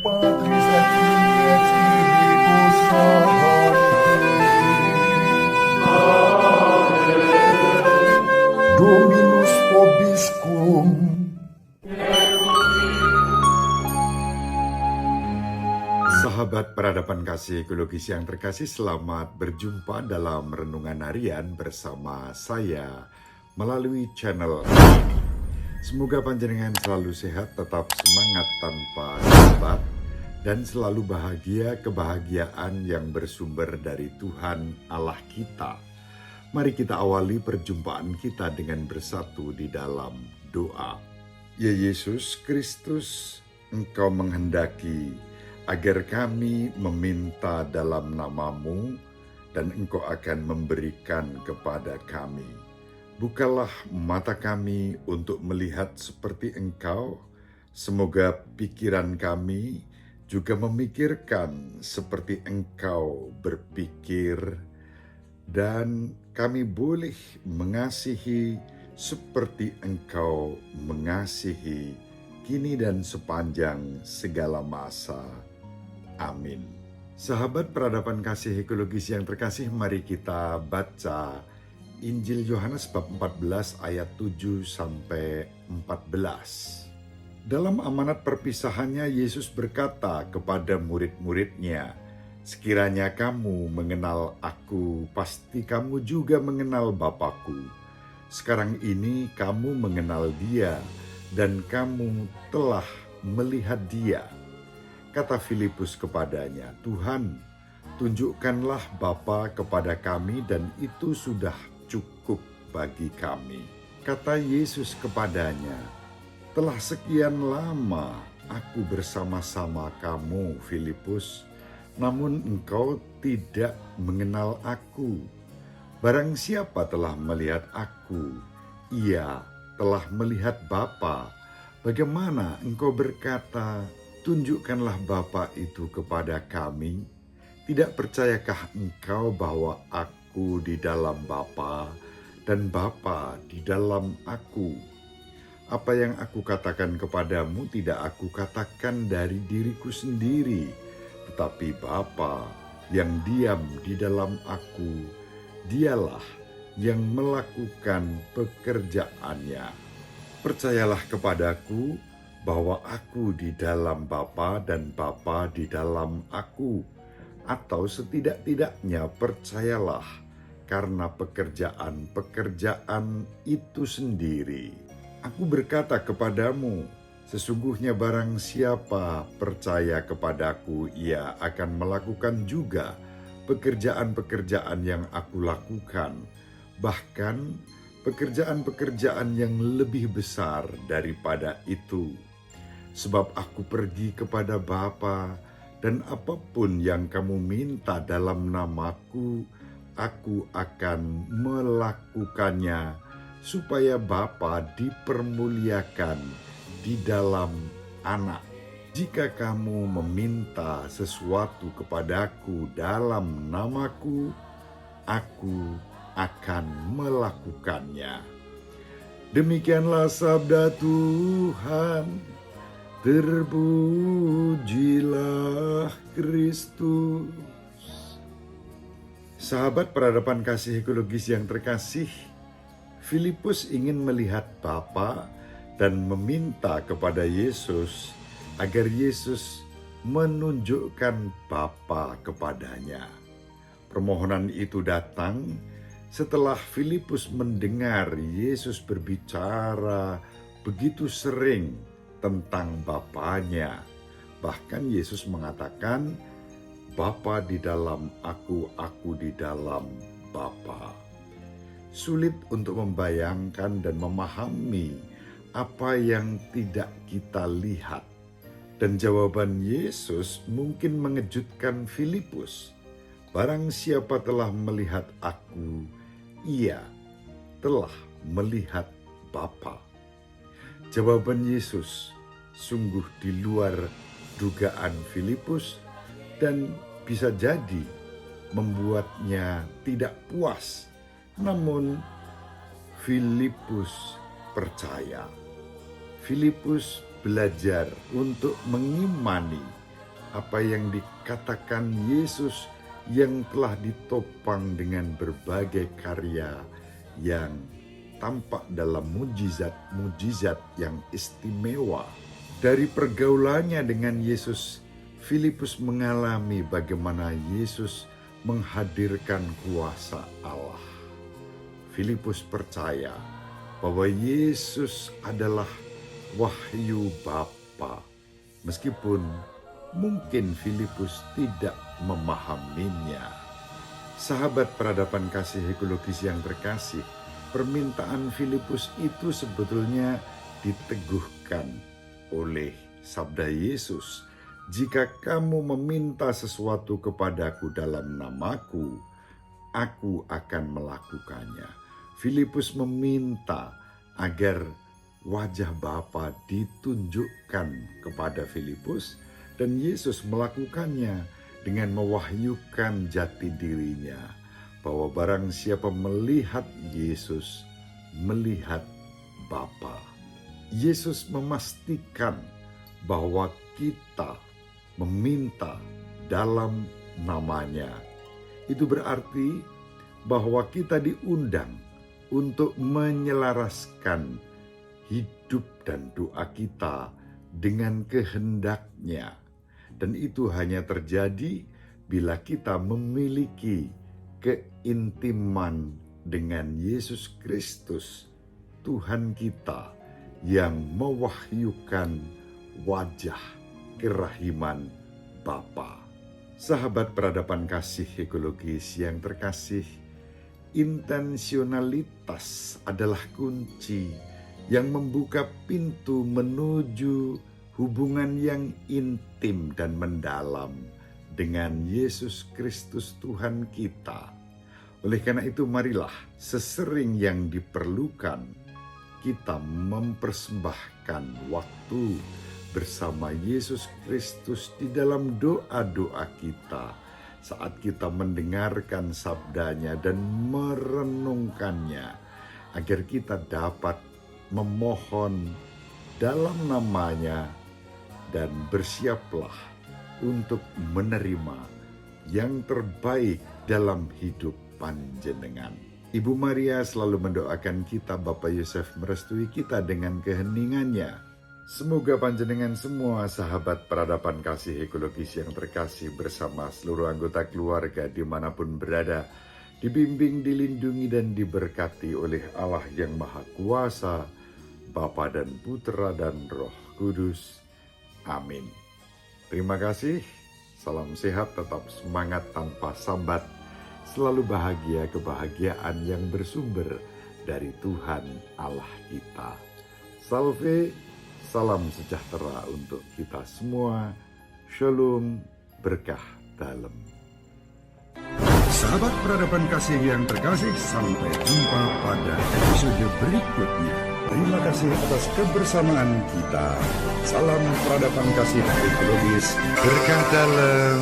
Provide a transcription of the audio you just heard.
Patris et Filii et Spiritus Sancti. Dominus vobiscum. Sahabat peradaban kasih ekologis yang terkasih, selamat berjumpa dalam Renungan Harian bersama saya melalui channel ini. Semoga panjenengan selalu sehat, tetap semangat tanpa obat, dan selalu bahagia kebahagiaan yang bersumber dari Tuhan Allah kita. Mari kita awali perjumpaan kita dengan bersatu di dalam doa. Ya Yesus Kristus, Engkau menghendaki agar kami meminta dalam nama-Mu, dan Engkau akan memberikan kepada kami. Bukalah mata kami untuk melihat seperti Engkau. Semoga pikiran kami juga memikirkan seperti Engkau berpikir, dan kami boleh mengasihi seperti Engkau mengasihi, kini dan sepanjang segala masa. Amin. Sahabat peradaban kasih ekologis yang terkasih, mari kita baca Injil Yohanes bab 14 ayat 7 sampai 14. Dalam amanat perpisahannya, Yesus berkata kepada murid-muridnya, "Sekiranya kamu mengenal Aku, pasti kamu juga mengenal Bapa-Ku. Sekarang ini kamu mengenal Dia, dan kamu telah melihat Dia." Kata Filipus kepadanya, "Tuhan, tunjukkanlah Bapa kepada kami, dan itu sudah cukup bagi kami." Kata Yesus kepadanya, "Telah sekian lama aku bersama-sama kamu, Filipus, namun engkau tidak mengenal Aku. Barang siapa telah melihat Aku, ia telah melihat Bapa. Bagaimana engkau berkata, 'Tunjukkanlah Bapa itu kepada kami'? Tidak percayakah engkau bahwa Aku di dalam Bapa dan Bapa di dalam Aku? Apa yang Aku katakan kepadamu tidak Aku katakan dari diriku sendiri, tetapi Bapa yang diam di dalam Aku, Dialah yang melakukan pekerjaannya. Percayalah kepadaku bahwa Aku di dalam Bapa dan Bapa di dalam Aku, atau setidak-tidaknya percayalah karena pekerjaan-pekerjaan itu sendiri. Aku berkata kepadamu, sesungguhnya barang siapa percaya kepadaku, ia akan melakukan juga pekerjaan-pekerjaan yang Aku lakukan, bahkan pekerjaan-pekerjaan yang lebih besar daripada itu. Sebab Aku pergi kepada Bapa, dan apapun yang kamu minta dalam nama-Ku, Aku akan melakukannya, supaya Bapa dipermuliakan di dalam Anak. Jika kamu meminta sesuatu kepadaku dalam nama-Ku, Aku akan melakukannya." Demikianlah sabda Tuhan. Terpujilah Kristus. Sahabat peradaban kasih ekologis yang terkasih, Filipus ingin melihat Bapa dan meminta kepada Yesus agar Yesus menunjukkan Bapa kepadanya. Permohonan itu datang setelah Filipus mendengar Yesus berbicara begitu sering tentang Bapanya. Bahkan Yesus mengatakan, "Bapa di dalam Aku, Aku di dalam Bapa." Sulit untuk membayangkan dan memahami apa yang tidak kita lihat. Dan jawaban Yesus mungkin mengejutkan Filipus. Barang siapa telah melihat Aku, ia telah melihat Bapa. Jawaban Yesus sungguh di luar dugaan Filipus, dan bisa jadi membuatnya tidak puas. Namun Filipus percaya. Filipus belajar untuk mengimani apa yang dikatakan Yesus yang telah ditopang dengan berbagai karya yang tampak dalam mujizat-mujizat yang istimewa. Dari pergaulannya dengan Yesus, Filipus mengalami bagaimana Yesus menghadirkan kuasa Allah. Filipus percaya bahwa Yesus adalah wahyu Bapa, meskipun mungkin Filipus tidak memahaminya. Sahabat peradaban kasih ekologis yang terkasih, permintaan Filipus itu sebetulnya diteguhkan oleh sabda Yesus. Jika kamu meminta sesuatu kepadaku dalam namaku, aku akan melakukannya. Filipus meminta agar wajah Bapa ditunjukkan kepada Filipus, dan Yesus melakukannya dengan mewahyukan jati dirinya, bahwa barang siapa melihat Yesus, melihat Bapa. Yesus memastikan bahwa kita meminta dalam namanya. Itu berarti bahwa kita diundang untuk menyelaraskan hidup dan doa kita dengan kehendaknya. Dan itu hanya terjadi bila kita memiliki keintiman dengan Yesus Kristus, Tuhan kita, yang mewahyukan wajah kerahiman Bapa. Sahabat peradaban kasih ekologis yang terkasih, intensionalitas adalah kunci yang membuka pintu menuju hubungan yang intim dan mendalam dengan Yesus Kristus Tuhan kita. Oleh karena itu, marilah sesering yang diperlukan kita mempersembahkan waktu bersama Yesus Kristus di dalam doa-doa kita saat kita mendengarkan sabdanya dan merenungkannya, agar kita dapat memohon dalam namanya dan bersiaplah untuk menerima yang terbaik dalam hidup panjenengan. Ibu Maria selalu mendoakan kita, Bapak Yosef merestui kita dengan keheningannya. Semoga panjenengan semua sahabat peradaban kasih ekologis yang terkasih bersama seluruh anggota keluarga dimanapun berada, dibimbing, dilindungi, dan diberkati oleh Allah yang Maha Kuasa, Bapa dan Putra dan Roh Kudus. Amin. Terima kasih, salam sehat, tetap semangat tanpa sambat, selalu bahagia, kebahagiaan yang bersumber dari Tuhan Allah kita. Salve, salam sejahtera untuk kita semua. Shalom, berkah dalam. Sahabat peradaban kasih yang terkasih, sampai jumpa pada episode berikutnya. Terima kasih atas kebersamaan kita. Salam peradaban kasih ekologis, berkah dalam.